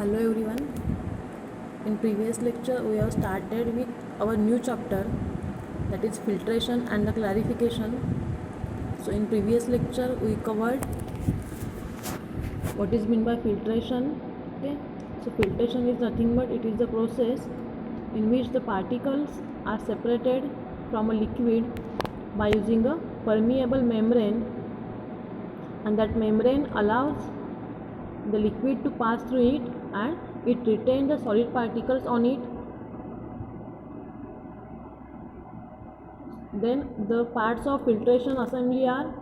Hello everyone. In previous lecture we have started with our new chapter, that is filtration and the clarification. So in previous lecture we covered what is meant by filtration. Okay. So filtration is nothing but it is the process in which the particles are separated from a liquid by using a permeable membrane, and that membrane allows the liquid to pass through it and it retains the solid particles on it. Then the parts of filtration assembly are: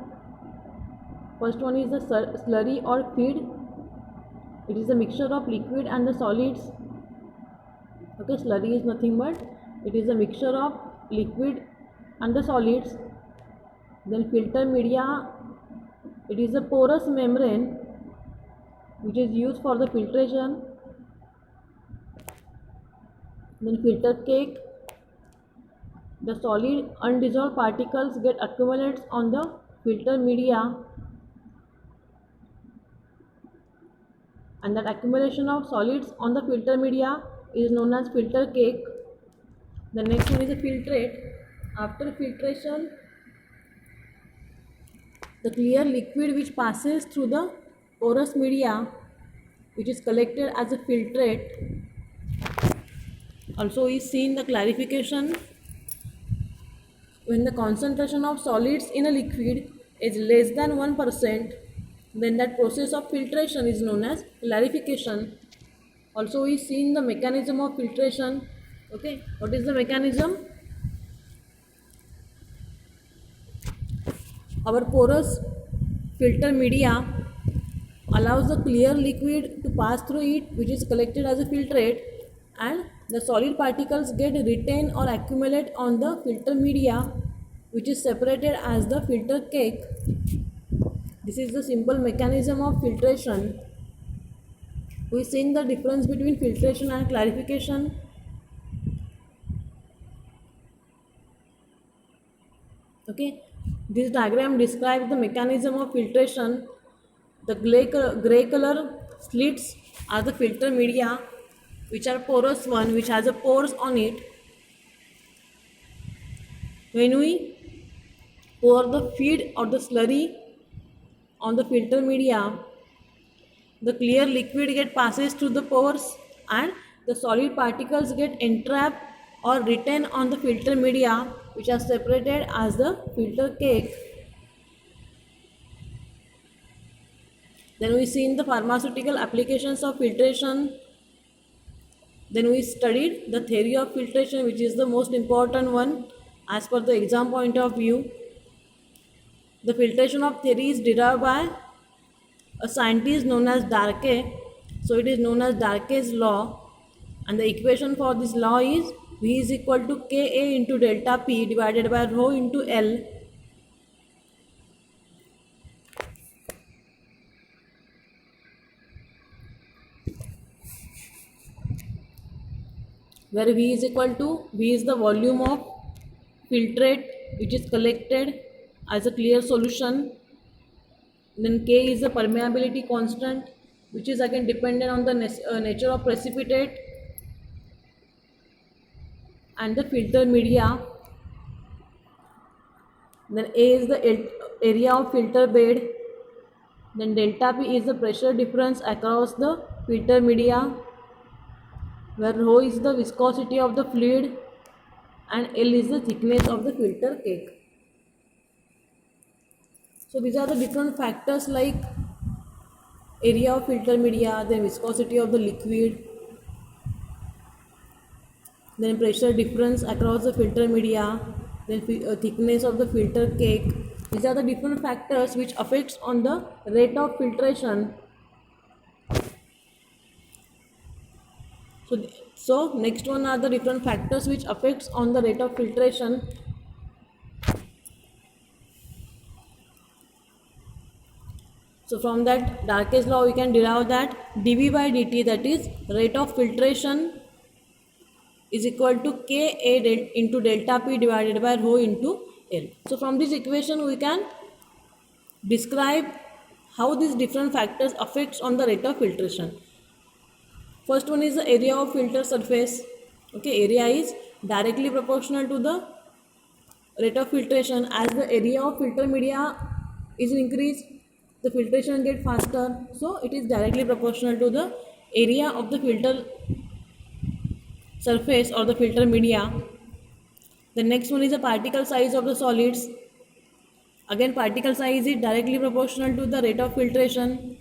first one is the slurry or feed. It is a mixture of liquid and the solids. Okay, slurry is nothing but it is a mixture of liquid and the solids. Then filter media, it is a porous membrane which is used for the filtration. Then filter cake, the solid undissolved particles get accumulated on the filter media, and that accumulation of solids on the filter media is known as filter cake. The next one is the filtrate. After filtration, the clear liquid which passes through the porous media, which is collected as a filtrate, also is seen the clarification. When the concentration of solids in a liquid is less than 1%, then that process of filtration is known as clarification. Also we seen the mechanism of filtration. Okay, what is the mechanism? Our porous filter media allows the clear liquid to pass through it, which is collected as a filtrate, and the solid particles get retained or accumulate on the filter media, which is separated as the filter cake. This is the simple mechanism of filtration. We seen the difference between filtration and clarification. Okay, this diagram describes the mechanism of filtration. The gray color slits are the filter media, which are porous one, which has a pores on it. When we pour the feed or the slurry on the filter media, the clear liquid get passes through the pores and the solid particles get entrapped or retained on the filter media, which are separated as the filter cake. Then we see in the pharmaceutical applications of filtration. Then we studied the theory of filtration, which is the most important one as per the exam point of view. The filtration of theory is derived by a scientist known as Darke. So it is known as Darke's law, and the equation for this law is V is equal to Ka into delta P divided by rho into L. Where V is equal to, V is the volume of filtrate which is collected as a clear solution. Then K is the permeability constant, which is again dependent on the nature of precipitate and the filter media. Then A is the area of filter bed. Then delta P is the pressure difference across the filter media, where rho is the viscosity of the fluid and L is the thickness of the filter cake. So these are the different factors like area of filter media, then viscosity of the liquid, then pressure difference across the filter media, then thickness of the filter cake. These are the different factors which affects on the rate of filtration. So next one are the different factors which affects on the rate of filtration. So from that Darke's law we can derive that dV by dt, that is rate of filtration, is equal to Ka into delta P divided by rho into L. So from this equation we can describe how these different factors affects on the rate of filtration. First one is the area of filter surface. Okay, area is directly proportional to the rate of filtration. As the area of filter media is increased, the filtration get faster, so it is directly proportional to the area of the filter surface or the filter media. The next one is the particle size of the solids. Again, particle size is directly proportional to the rate of filtration.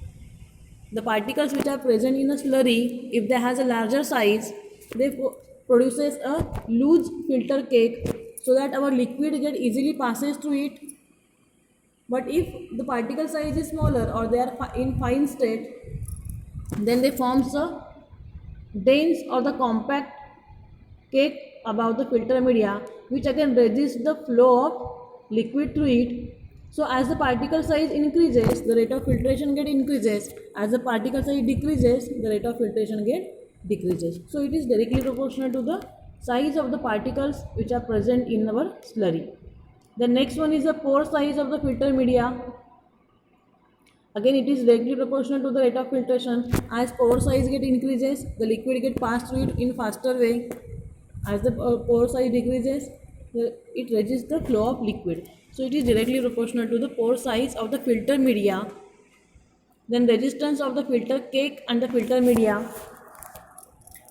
The particles which are present in a slurry, if they has a larger size, they produces a loose filter cake so that our liquid get easily passes through it. But if the particle size is smaller or they are in fine state, then they forms a dense or the compact cake above the filter media, which again resists the flow of liquid through it. So as the particle size increases, the rate of filtration get increases. As the particle size decreases, the rate of filtration get decreases. So it is directly proportional to the size of the particles which are present in our slurry. The next one is the pore size of the filter media. Again, it is directly proportional to the rate of filtration. As pore size get increases, the liquid get passed through it in faster way. As the pore size decreases, it resists the flow of liquid. So it is directly proportional to the pore size of the filter media. Then resistance of the filter cake and the filter media.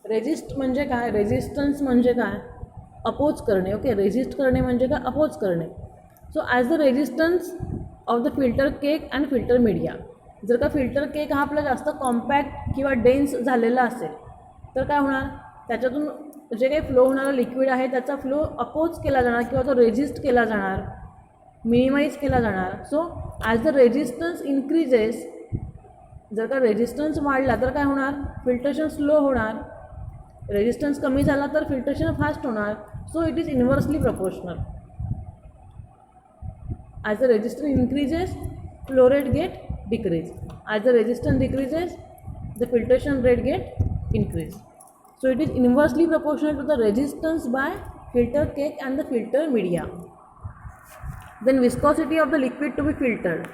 Resist म्हणजे काय, resistance म्हणजे काय, oppose करणे. Okay, resist करणे म्हणजे काय, oppose करणे. So as the resistance of the filter cake and filter media. जर का फिल्टर केक हा आपला जास्त कॉम्पॅक्ट किंवा डेन्स झालेला असेल तर काय होणार, त्याच्यातून जे काही फ्लो होणारा लिक्विड आहे त्याचा फ्लो अपोज केला जाणार किंवा तो रेजिस्ट केला जाणार, मिनिमाइज केला जाणार. So as the resistance increases, जर का रेजिस्टन्स वाढला तर काय होणार, फिल्ट्रेशन स्लो होणार. रेजिस्टन्स कमी झाला तर फिल्ट्रेशन फास्ट होणार. So it is inversely proportional. As the resistance increases, flow rate get decrease. As the resistance decreases, the filtration rate get increase. So it is inversely proportional to the resistance by filter cake and the filter media. Then viscosity of the liquid to be filtered.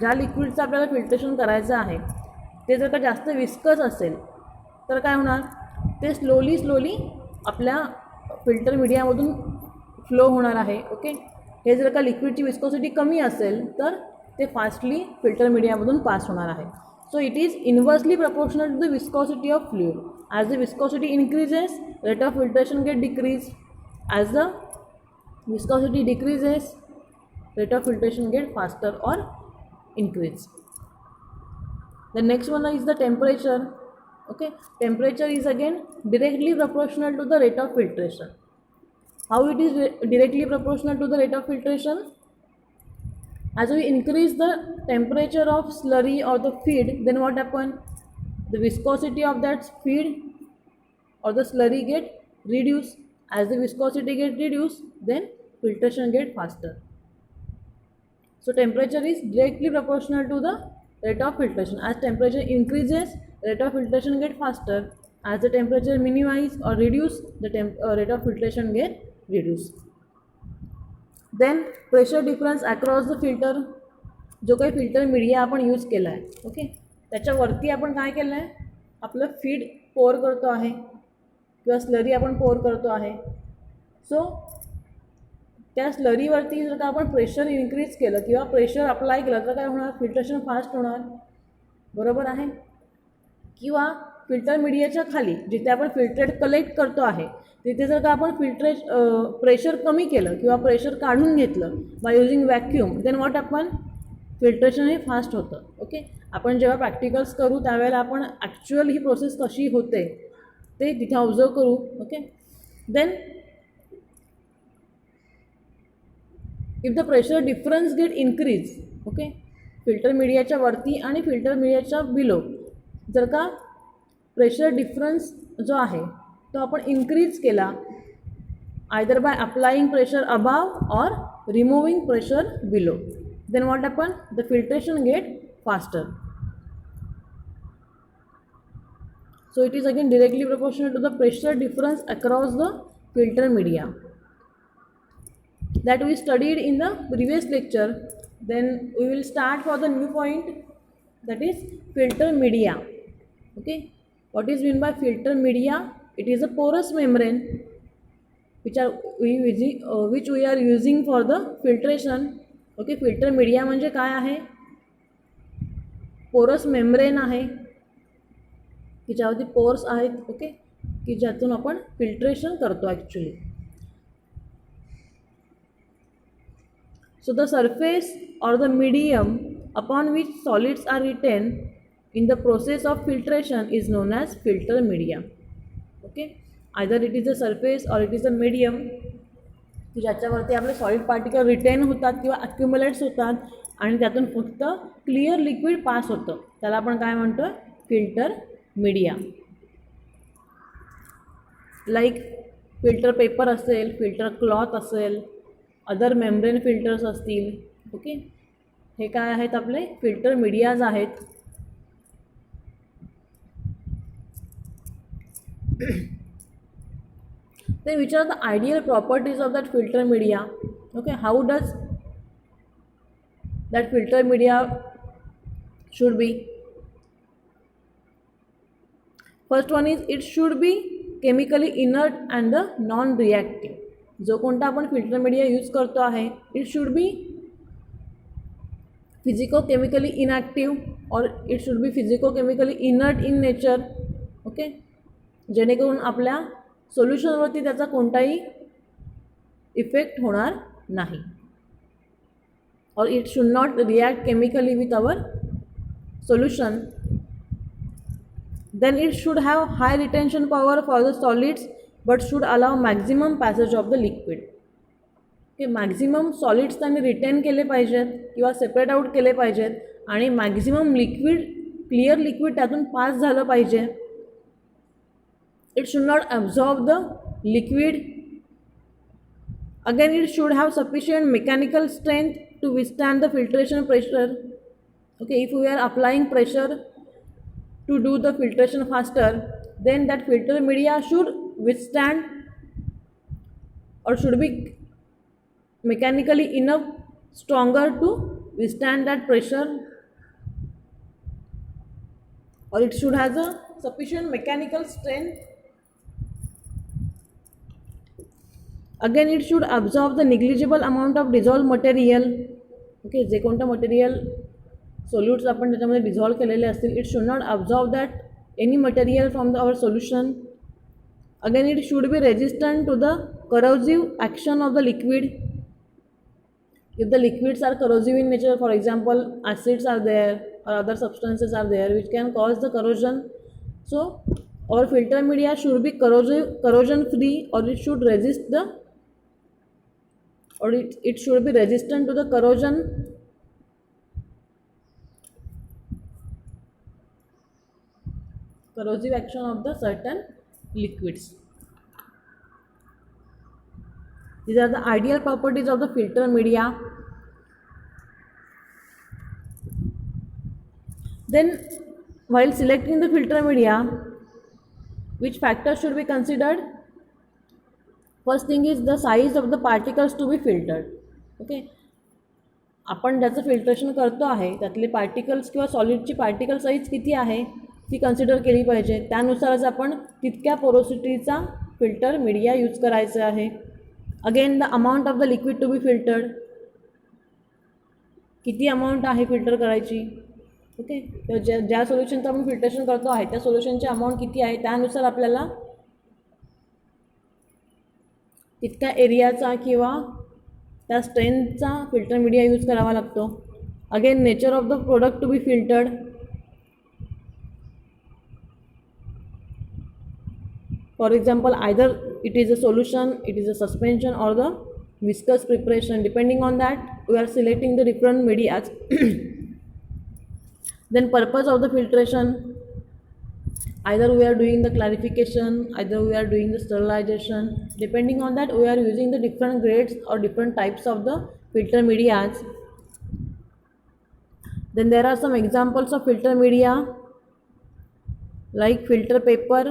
ज्या लिक्विडचं आपल्याला filtration करायचं आहे ते जर का जास्त viscous असेल तर काय होणार, ते स्लोली आपल्या फिल्टर मीडियामधून फ्लो होणार आहे. ओके, हे जर का लिक्विडची विस्कोसिटी कमी असेल तर ते फास्टली फिल्टर मीडियामधून पास होणार आहे. So it is inversely proportional to the viscosity of fluid. As the viscosity increases, rate of filtration get decreased. As the viscosity decreases, rate of filtration get faster or increase. The next one is the temperature. Okay, temperature is again directly proportional to the rate of filtration. How it is directly proportional to the rate of filtration? As we increase the temperature of slurry or the feed, then what happen? The viscosity of that feed or the slurry get reduced. As the viscosity get reduced, then filtration get faster. So temperature is directly proportional to the rate of filtration. As temperature increases, rate of filtration get faster. As the temperature minimize or reduce, the rate of filtration get reduced. Then pressure difference across the filter. जो काही filter media आपण use केला आहे, okay, त्याच्यावरती आपण काय केलं आहे, आपलं फीड पोर करतो आहे किंवा स्लरी आपण पोर करतो आहे. सो त्या स्लरीवरती जर का आपण प्रेशर इन्क्रीज केलं किंवा प्रेशर अप्लाय केलं तर काय होणार, फिल्ट्रेशन फास्ट होणार. बरोबर आहे. किंवा फिल्टर मीडियाच्या खाली जिथे आपण फिल्ट्रेट कलेक्ट करतो आहे तिथे जर का आपण प्रेशर कमी केलं किंवा प्रेशर काढून घेतलं by using vacuum, then what आपण फिल्ट्रेशन हे फास्ट होतं. ओके, आपण जेव्हा प्रॅक्टिकल्स करू त्यावेळेला आपण ॲक्च्युअल ही प्रोसेस कशी होते ते तिथे ऑब्झर्व करू. Okay, then if the pressure difference get increase, okay, filter मीडियाच्या वरती आणि फिल्टर मीडियाच्या बिलो जर का प्रेशर डिफरन्स जो आहे तो आपण इन्क्रीज केला, either by applying pressure above और removing pressure below, then what happen, the filtration get faster. So it is again directly proportional to the pressure difference across the filter media that we studied in the previous lecture. Then we will start for the new point, that is filter media. Okay, What is meant by filter media? It is a porous membrane which we are using for the filtration. Okay, filter media म्हणजे काय आहे? Porous membrane आहे की ज्यावरती pores आहेत, okay, की ज्यातून आपण filtration करतो actually. So the surface or the medium upon which solids are retained in the process of filtration is known as filter media. Okay, either it is a surface or it is a medium की ज्याच्यावरती आपले solid particle retain होतात किंवा अक्युमुलेट्स होतात आणि त्यातून फक्त clear liquid पास होतं, त्याला आपण काय म्हणतो? Filter media. Like filter paper असेल, फिल्टर क्लॉथ असेल, अदर मेम्ब्रेन फिल्टर्स असतील. ओके, हे काय आहेत? आपले फिल्टर मीडियाज आहेत. Then which are the ideal properties of that filter media? Okay, how does that filter media should be? First one is it should be chemically inert and the non-reactive. जो कोणता आपण filter media use करतो आहे, it should be physico chemically inactive और it should be physico chemically inert in nature. Okay, जेणेकरून आपल्या सोल्युशनवरती त्याचा कोणताही इफेक्ट होणार नाही. और it should not react chemically with our solution. Then it should have high retention power for the solids but should allow maximum passage of the liquid. की maximum solids त्यांनी रिटेन केले पाहिजेत किंवा सेपरेट आउट केले पाहिजेत आणि maximum liquid, clear liquid त्यातून पास झालं पाहिजे. It should not absorb the liquid. Again, it should have sufficient mechanical strength to withstand the filtration pressure. Okay, if we are applying pressure to do the filtration faster, then that filter media should withstand or should be mechanically enough stronger to withstand that pressure, or it should have a sufficient mechanical strength. Again, it should absorb the negligible amount of dissolved material. Okay, जे कोणतं material solutes आपण त्याच्यामध्ये dissolve केलेले असतील, it should not absorb that any material from our solution. Again, it should be resistant to the corrosive action of the liquid. If the liquids are corrosive in nature, for example, acids are there or other substances are there which can cause the corrosion. So, our filter media should be corrosion free, or it should resist the, or it should be resistant to the corrosion. Corrosive action of the certain liquids. These are the ideal properties of the filter media. Then, while selecting the filter media, which factors should be considered? First thing is the size of the particles to be filtered. Okay, आपण ज्याचं filtration करतो आहे त्यातले particles किंवा सॉलिडची particle size किती आहे ती consider केली पाहिजे. त्यानुसारच आपण तितक्या पोरोसिटीचा फिल्टर मीडिया यूज करायचा आहे. Again the amount of the liquid to be filtered, किती अमाऊंट आहे फिल्टर करायची. ओके, तर ज्या सोल्युशनचं आपण फिल्ट्रेशन करतो आहे त्या सोल्युशनची अमाऊंट किती आहे त्यानुसार आपल्याला तितक्या एरियाचा किंवा त्या स्ट्रेंथचा फिल्टर मीडिया यूज करावा लागतो. Again nature of the product to be filtered. For example, either it is a solution, it is a suspension or the viscous preparation. Depending on that, we are selecting the different medias. Then purpose of the filtration, either we are doing the clarification, either we are doing the sterilization. Depending on that, we are using the different grades or different types of the filter medias. Then there are some examples of filter media like filter paper,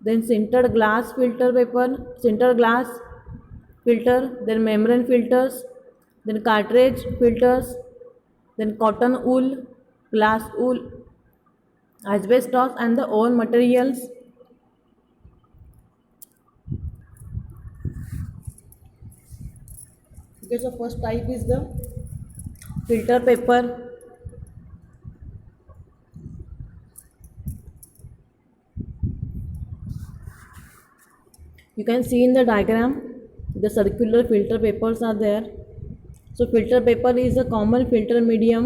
then sintered glass filter paper, sintered glass filter, then membrane filters, then cartridge filters, then cotton wool, glass wool, asbestos and the own materials. Okay, so first type is the filter paper. You can see in the diagram the circular filter papers are there. So filter paper is a common filter medium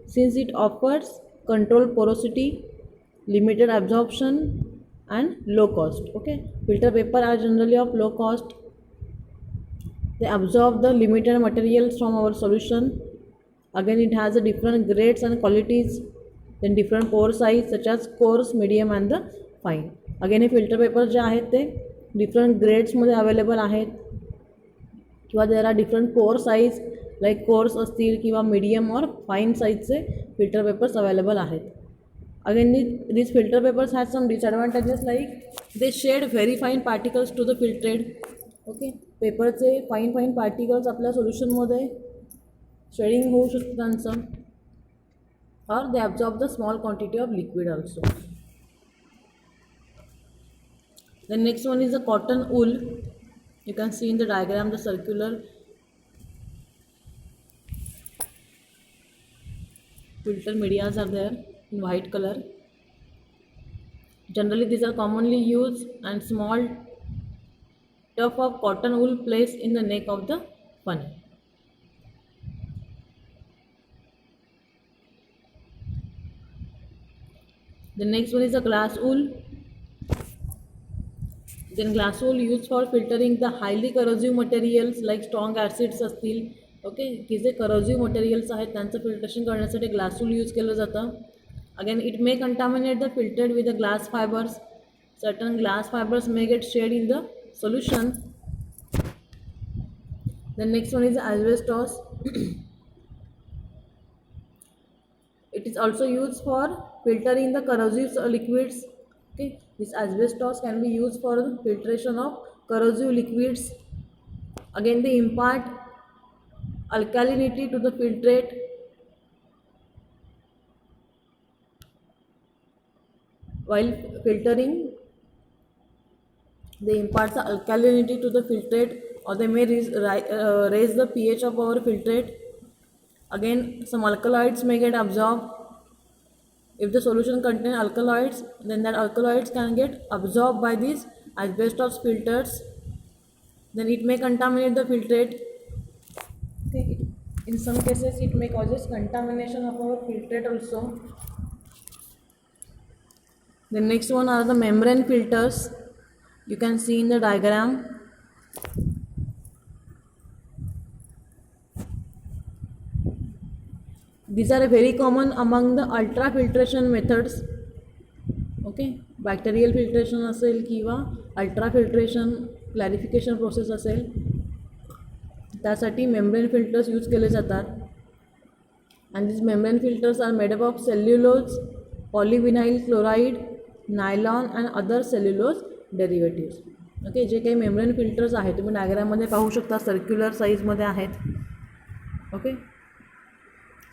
since it offers controlled porosity, limited absorption and low cost. Okay, filter paper are generally of low cost. They absorb the limited materials from our solution. Again, it has a different grades and qualities, then different pore size such as coarse, medium and the fine. Again, हे filter papers जे आहेत ते different grades मध्ये available आहेत किंवा there are different pore size like coarse असतील किंवा medium or fine size चे filter papers available आहेत. Again, these filter papers have some disadvantages like they shed very fine particles to the filtrate. Okay, पेपरचे fine particles आपल्या सोल्युशनमध्ये shading होऊ शकतं त्यांचं, or they absorb the small quantity of liquid also. The next one is the cotton wool. You can see in the diagram the circular filter medias are there in white color. Generally these are commonly used and small tuft of cotton wool placed in the neck of the funnel. The next one is the glass wool. Then glass wool used for filtering the highly corrosive materials like strong acids असतील. Okay, की जे corrosive materials आहेत त्यांचं filtration करण्यासाठी glass wool use केलं जातं. Again, it may contaminate the filtered with the glass fibers. Certain glass fibers may get shed in the solution. The next one is asbestos. It is also used for filtering the corrosive liquids. Okay, this asbestos can be used for the filtration of corrosive liquids. Again, they impart alkalinity to the filtrate. While filtering, they impart the alkalinity to the filtrate, or they may raise the pH of our filtrate. Again, some alkaloids may get absorbed. If the solution contains alkaloids, then that alkaloids can get absorbed by these asbestos filters. Then it may contaminate the filtrate. Okay. In some cases, it may causes contamination of our filtrate also. The next one are the membrane filters. You can see in the diagram. These are very common among the ultrafiltration methods. Okay, bacterial filtration असेल किंवा ultrafiltration clarification process असेल त्यासाठी membrane filters use केले जातात. And these membrane filters are made up of cellulose, polyvinyl chloride, nylon and other cellulose derivatives. Okay, जे काही membrane filters आहेत तुम्ही डायग्राममध्ये पाहू शकता, सर्क्युलर साईजमध्ये आहेत. ओके,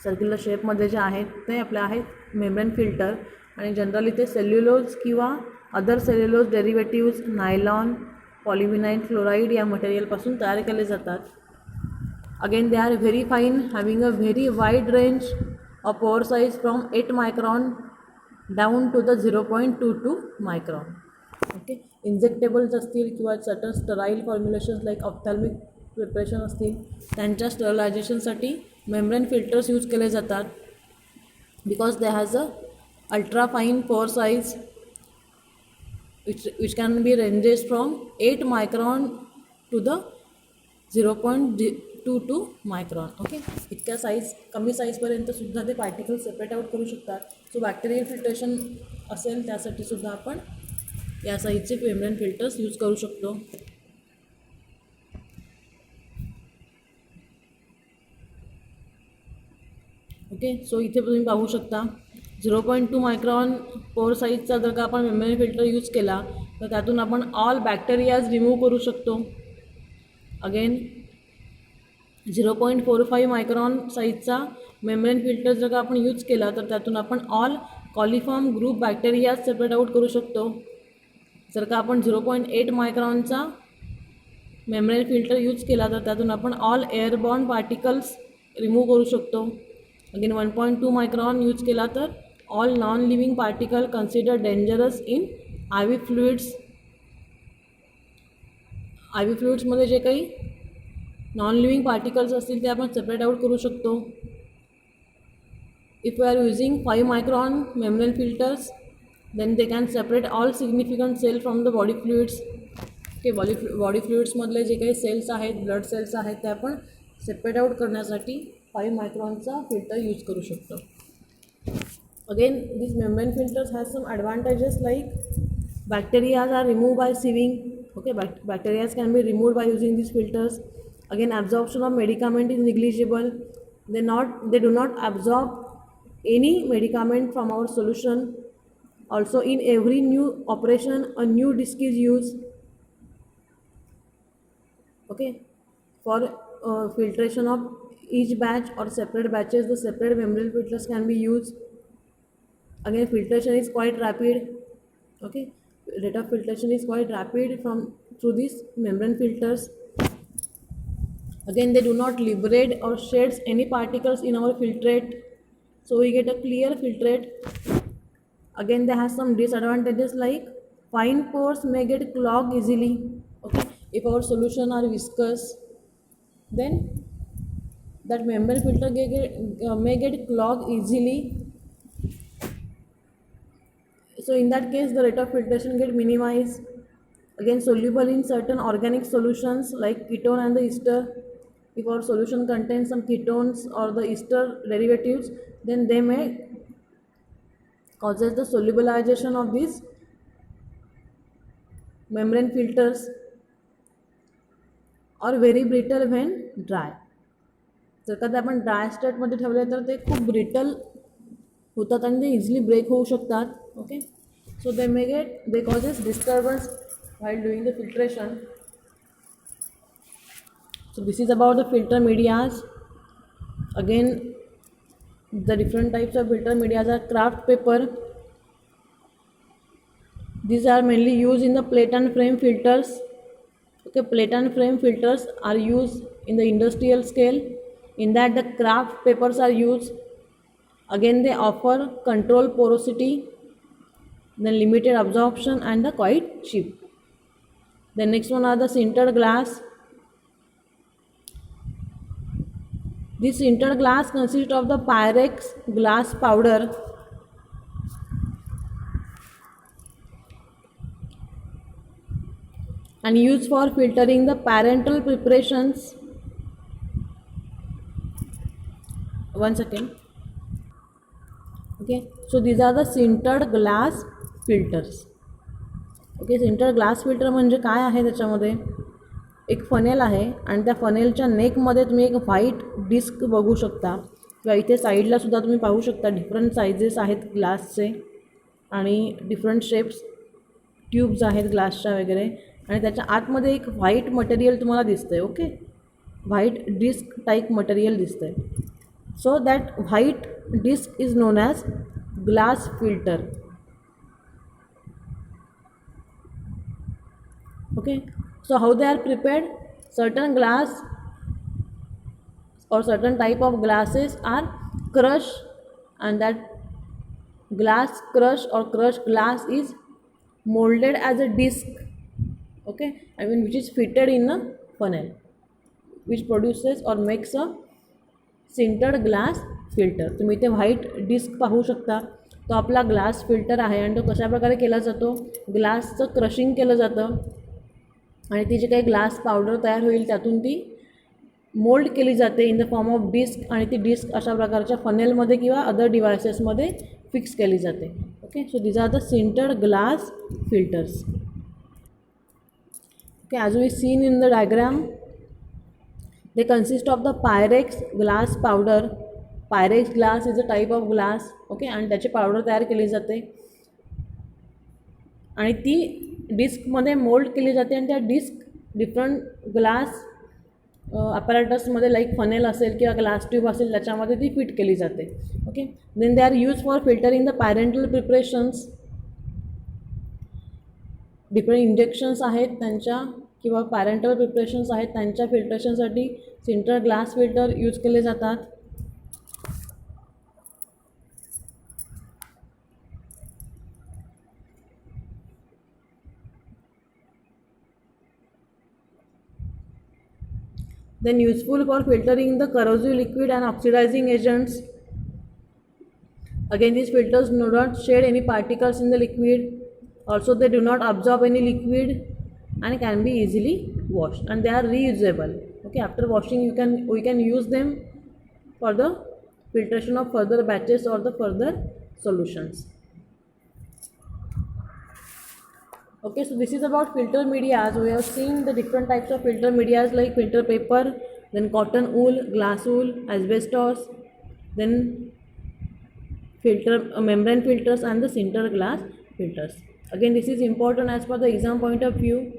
सर्क्युलर शेपमध्ये जे आहेत ते आपले आहेत मेम्ब्रेन फिल्टर, आणि जनरली ते सेल्युलोज किंवा other cellulose derivatives, nylon, polyvinyl chloride या मटेरियलपासून तयार केले जातात. Again they are very fine, having a very wide range of pore size from 8 micron down to the 0.22 micron. Okay, injectables असतील किंवा certain sterile formulations like ophthalmic preparation असतील त्यांच्या स्टरलायझेशनसाठी मेम्ब्रेन फिल्टर्स यूज केले जातात. Because they has a ultra fine pore size which can be ranges from 8 micron to the 0.22 micron. Okay, इतक्या size कमी साईजपर्यंत सुद्धा ते पार्टिकल सेपरेट आउट करू शकतात. सो बॅक्टेरियल फिल्ट्रेशन असेल त्यासाठी सुद्धा आपण या साईजचे मेम्ब्रेन फिल्टर्स यूज करू शकतो. ओके, सो इथे तुम्ही पाहू शकता 0.2 मायक्रॉन पोअर साईजचा जर का आपण मेम्ब्रेन फिल्टर यूज केला तर त्यातून आपण ऑल बॅक्टेरियाज रिमूव्ह करू शकतो. अगेन 0.45 मायक्रॉन साईजचा मेम्ब्रेन फिल्टर जर का आपण यूज केला तर त्यातून आपण all coliform group bacteria separate out करू शकतो. जर का आपण 0.8 मायक्रॉनचा मेम्ब्रेन फिल्टर यूज केला तर त्यातून आपण ऑल एअरबॉर्न पार्टिकल्स रिमूव्ह करू शकतो. अगेन 1.2 मायक्रॉन यूज केला तर all non living particle consider dangerous in I V fluids. I V फ्लुइड्समध्ये जे काही नॉन लिव्हिंग पार्टिकल्स असतील ते आपण सेपरेट आउट करू शकतो. If we are using 5 micron membrane filters then they can separate all significant cell from the body fluids. Okay, body फ्लुइड्समधले जे काही सेल्स आहेत, ब्लड सेल्स आहेत, ते आपण सेपरेट आउट करण्यासाठी 5 मायक्रॉनचा फिल्टर यूज करू शकतो. Again this membrane filters has some advantages like bacterias are removed by sieving. Okay, bacteria can be removed by using these filters. Again, absorption of medicament is negligible. They do not absorb any medicament from our solution. Also, in every new operation, a new disk is used. Okay, for filtration of each batch or separate batches, the separate membrane filters can be used. Again, filtration is quite rapid. Okay, rate of filtration is quite rapid through these membrane filters. Again, they do not liberate or sheds any particles in our filtrate, so we get a clear filtrate. Again, they have some disadvantages like fine pores may get clogged easily. Okay, if our solution are viscous, then that membrane filter may get clogged easily. So in that case, the rate of filtration get minimized. Again, soluble in certain organic solutions like ketone and the ester. If our solution contains some ketones or the ester derivatives, then they may causes the solubilization of these membrane filters or very brittle when dry. जर का ते आपण dry स्टेटमध्ये ठेवले तर ते खूप brittle होतात आणि ते इझिली ब्रेक होऊ शकतात. Okay, so they causes disturbance while doing the filtration. So this is about the filter medias. Again, the different types of filter medias are kraft paper. These are mainly used in the plate and frame filters. Okay, plate and frame filters are used in the industrial scale. In that, the kraft papers are used. Again, they offer control porosity, then limited absorption, and the quite cheap. The next one are the sintered glass. This sintered glass consists of the Pyrex glass powder and used for filtering the parental preparations. One second. Okay, so these are the sintered glass filters. Okay, sinter glass filter म्हणजे काय आहे, त्याच्यामध्ये एक funnel आहे आणि त्या फनेलच्या नेकमध्ये तुम्ही एक व्हाईट डिस्क बघू शकता किंवा इथे साईडला सुद्धा तुम्ही पाहू शकता. डिफरंट सायझेस आहेत ग्लासचे आणि डिफरंट शेप्स ट्यूब्स आहेत ग्लासच्या वगैरे, आणि त्याच्या आतमध्ये एक व्हाईट मटेरियल तुम्हाला दिसतं आहे. Okay, white disk type material दिसतं आहे. So that white disk is known as glass filter. Okay, so how they are prepared? Certain glass or certain type of glasses are crushed, and that glass crush or crushed glass is molded as a disc. Okay, I mean which is fitted in a funnel, which produces or makes a sintered glass filter. तुम्ही ते white disc पाहू शकता. तो आपला glass filter आहे आणि तो कशा प्रकारे केला जातो, ग्लासचं क्रशिंग केलं जातं आणि ती जी काही ग्लास पावडर तयार होईल त्यातून ती मोल्ड केली जाते in the form of disk, आणि ती डिस्क अशा प्रकारच्या फनेलमध्ये किंवा अदर डिव्हायसेसमध्ये फिक्स केली जाते. Okay, so these are the sintered glass filters. Okay, as we seen in the diagram, they consist of the Pyrex glass powder. Pyrex glass is a type of glass. Okay, आणि त्याची powder तयार केली जाते आणि ती डिस्कमध्ये mould केली जाते आणि त्या डिस्क डिफरंट ग्लास ॲपॅरेटसमध्ये लाईक फनेल असेल किंवा ग्लास ट्यूब असेल त्याच्यामध्ये ती फिट केली जाते. Okay, then they are use for filtering the parenteral preparations. Different injections आहेत त्यांच्या किंवा पॅरेंटल प्रिपरेशन्स आहेत त्यांच्या फिल्ट्रेशनसाठी सिंटर ग्लास फिल्टर यूज केले जातात. Then useful for filtering the corrosive liquid and oxidizing agents. Again, these filters do not shed any particles in the liquid. Also, they do not absorb any liquid and can be easily washed, and they are reusable. Okay, after washing we can use them for the filtration of further batches or the further solutions. Okay, so this is about filter medias. We have seen the different types of filter medias like filter paper, then cotton wool, glass wool, asbestos, then filter membrane filters and the sinter glass filters. Again, this is important as per the exam point of view.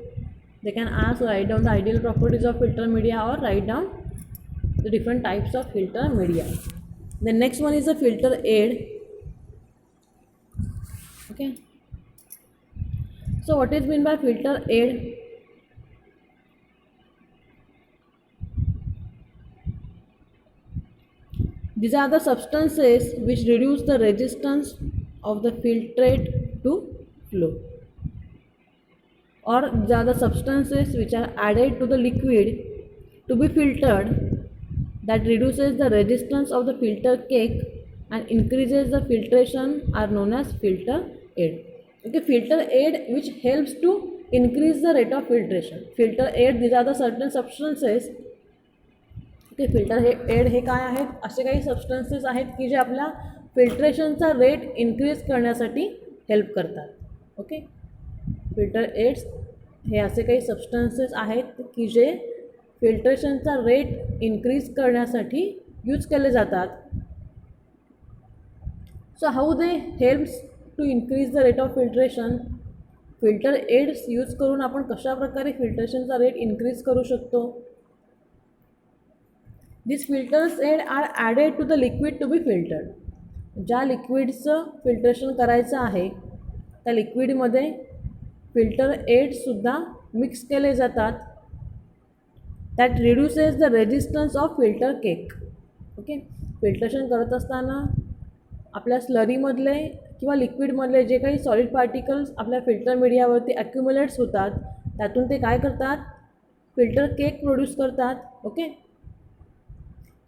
They can ask, write down the ideal properties of filter media or write down the different types of filter media. The next one is the filter aid. Okay. So what is meant by filter aid? These are the substances which reduce the resistance of the filtrate to flow, or these are the substances which are added to the liquid to be filtered that reduces the resistance of the filter cake and increases the filtration are known as filter aid. Okay, filter aid which helps to increase the rate of filtration. Filter aid, these are the certain substances. Okay, filter aid हे काय आहेत, असे काही substances आहेत की जे आपल्या फिल्ट्रेशनचा रेट इन्क्रीज करण्यासाठी हेल्प करतात. ओके, फिल्टर एड्स हे असे काही सबस्टन्सेस आहेत की जे फिल्ट्रेशनचा रेट इन्क्रीज करण्यासाठी यूज केले जातात. So how they helps to increase the rate of filtration. Filter aids use करून आपण कशा प्रकारे फिल्ट्रेशनचा रेट इन्क्रीज करू शकतो. These filters aid are added to the liquid to be filtered. ज्या लिक्विडचं फिल्ट्रेशन करायचं आहे त्या लिक्विडमध्ये फिल्टर एड्ससुद्धा मिक्स केले जातात. That reduces the resistance of filter cake. Okay, filtration करत असताना आपल्या स्लरीमधले किंवा लिक्विडमधले जे काही सॉलिड पार्टिकल्स आपल्या फिल्टर मीडियावरती ॲक्युम्युलेट्स होतात त्यातून ते काय करतात, फिल्टर केक प्रोड्यूस करतात. ओके,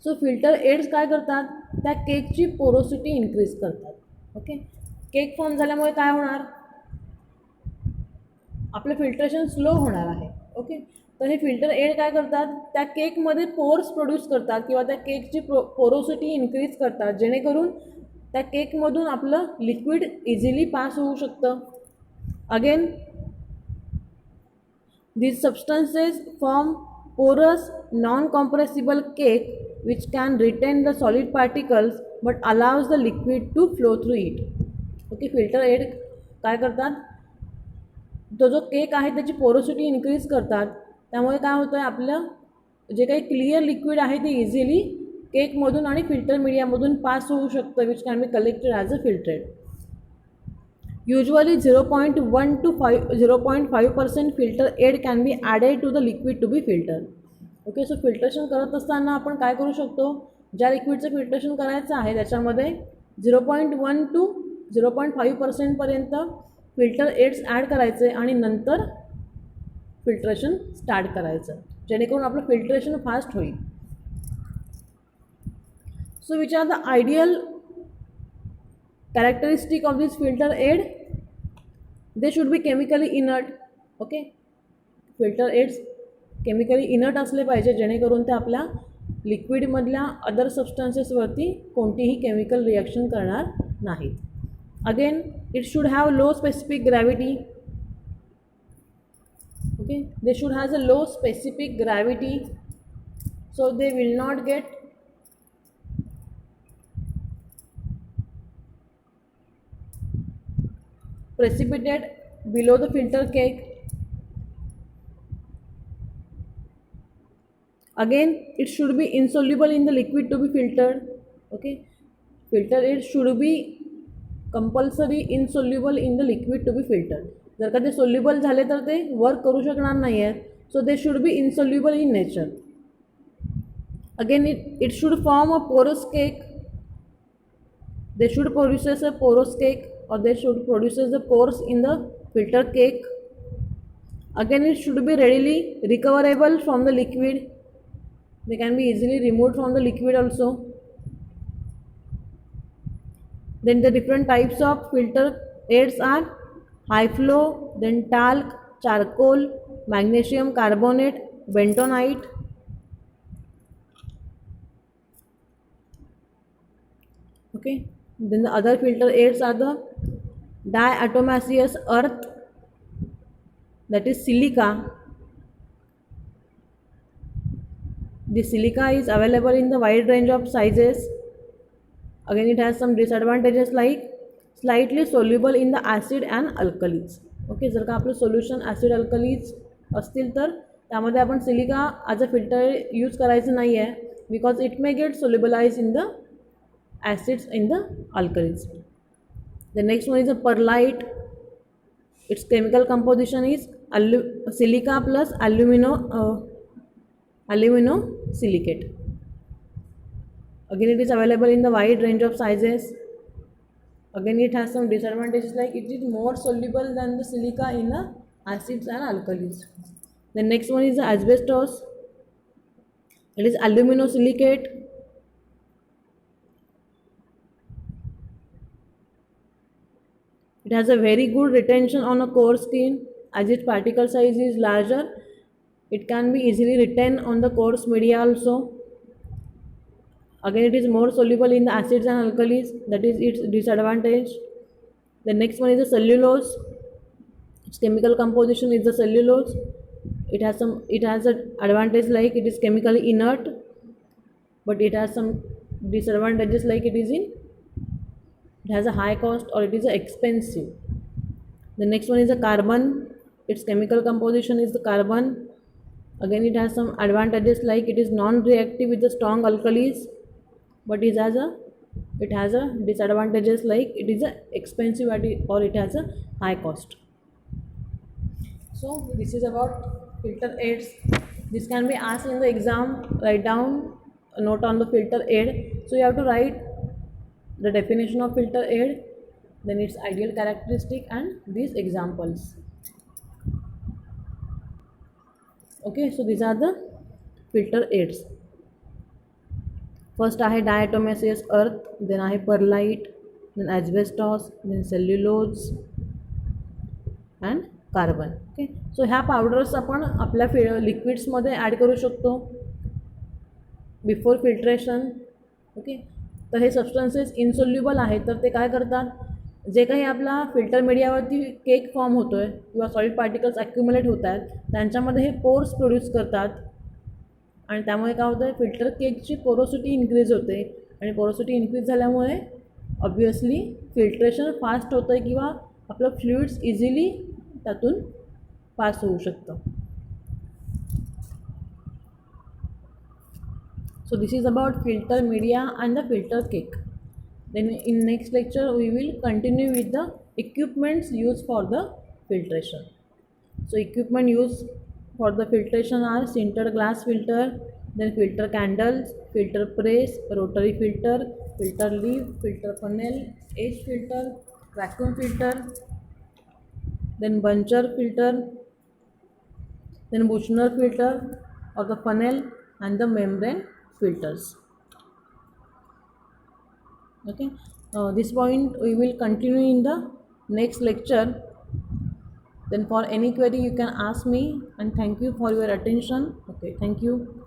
सो फिल्टर एड्स काय करतात, त्या केकची पोरोसिटी इन्क्रीज करतात. ओके, केक फॉर्म झाल्यामुळे काय होणार, आपलं फिल्ट्रेशन स्लो होणार आहे. ओके, तर हे फिल्टर एड काय करतात, त्या केकमध्ये पोर्स प्रोड्यूस करतात किंवा त्या केकची पोरोसिटी इन्क्रीज करतात जेणेकरून त्या केकमधून आपलं लिक्विड इझिली पास होऊ शकतं. Again these substances form porous non-compressible cake which can retain the solid particles but allows the liquid to flow through it. Okay, filter aid काय करतात, तो जो केक आहे त्याची पोरोसिटी इन्क्रीज करतात. त्यामुळे काय होतं आहे, आपलं जे काही क्लिअर लिक्विड आहे ते इझिली केकमधून आणि फिल्टर मीडियामधून पास होऊ शकतं, which can be collected as a filtrate. Usually 0.1 to 0.5% filter aid can be added to the liquid to be filtered. Okay, so filtration करत असताना आपण काय करू शकतो, ज्या लिक्विडचं फिल्ट्रेशन करायचं आहे त्याच्यामध्ये 0.1 to 0.5% फिल्टर एड्स ॲड करायचे आणि नंतर फिल्ट्रेशन स्टार्ट करायचं जेणेकरून आपलं फिल्ट्रेशन फास्ट होईल. So which are the ideal characteristic of this filter aid? They should be chemically inert. Okay, filter aids chemically inert असले पाहिजे जेणेकरून ते आपल्या लिक्विडमधल्या अदर सबस्टन्सेसवरती कोणतीही केमिकल रिॲक्शन करणार नाहीत. Again it should have low specific gravity. Okay, they should has a low specific gravity so they will not gate precipitate below the filter cake. Again, it should be insoluble in the liquid to be filtered. Okay, filter aid should be compulsory insoluble in the liquid to be filter. जर का ते soluble झाले तर ते work करू शकणार नाही आहेत. So they should be insoluble in nature. Again it should form a porous cake. They should produces a porous cake or they should produces the pores in the filter cake. Again, it should be readily recoverable from the liquid. They can be easily removed from the liquid also. Then the different types of filter aids are high flow, then talc, charcoal, magnesium carbonate, bentonite. Okay, then the other filter aids are the diatomaceous earth, that is silica. The silica is available in the wide range of sizes. Again, it has some disadvantages like slightly soluble in the acid and alkalis. Okay, जर का आपलं solution acid alkalis असतील तर त्यामध्ये आपण silica as a filter use करायचं नाही आहे, because it may get solubilise in the acids in the alkalis. The next one is a perlite. Its chemical composition is silica plus aluminosilicate. Again, it is available in the wide range of sizes. Again, it has some disadvantages like it is more soluble than the silica in the acids and alkalis. The next one is the asbestos. It is aluminosilicate. It has a very good retention on a core skin as its particle size is larger. It can be easily retained on the coarse media also. Again, it is more soluble in the acids and alkalis. That is its disadvantage. The next one is the cellulose. Its chemical composition is the cellulose. It has an advantage like it is chemically inert, but it has some disadvantages like it has a high cost or it is expensive. The next one is the carbon. Its chemical composition is the carbon. Again, it has some advantages like it is non-reactive with the strong alkalis, but it has a disadvantages like it is expensive or it has a high cost. So this is about filter aids. This can be asked in the exam. Write down a note on the filter aid. So you have to write the definition of filter aid, then its ideal characteristic and these examples. Okay, so these are the filter aids. First आहे diatomaceous earth, then आहे perlite, then asbestos, then cellulose and carbon. Okay, so ह्या powders आपण आपल्या लिक्विड्समध्ये add करू शकतो before filtration. Okay, तर हे substances insoluble आहेत, तर ते काय करतात, जे काही आपला फिल्टर मीडियावरती केक फॉर्म होतो आहे किंवा सॉलिड पार्टिकल्स ॲक्युमुलेट होत आहेत त्यांच्यामध्ये हे पोर्स प्रोड्यूस करतात आणि त्यामुळे काय होतं आहे, फिल्टर केकची पोरोसिटी इन्क्रीज होते आणि पोरोसिटी इन्क्रीज झाल्यामुळे ऑब्वियसली फिल्ट्रेशन फास्ट होतं आहे किंवा आपलं फ्लुइड्स इझिली त्यातून पास होऊ शकतं. So this is about filter media and the filter cake. Then in next lecture we will continue with the equipments used for the filtration. So equipment used for the filtration are sintered glass filter, then filter candles, filter press, rotary filter, filter leaf, filter funnel, edge filter, vacuum filter, then buncher filter, then Buchner filter or the funnel and the membrane filters. Okay, this point we will continue in the next lecture. Then for any query you can ask me, and thank you for your attention. Okay, thank you.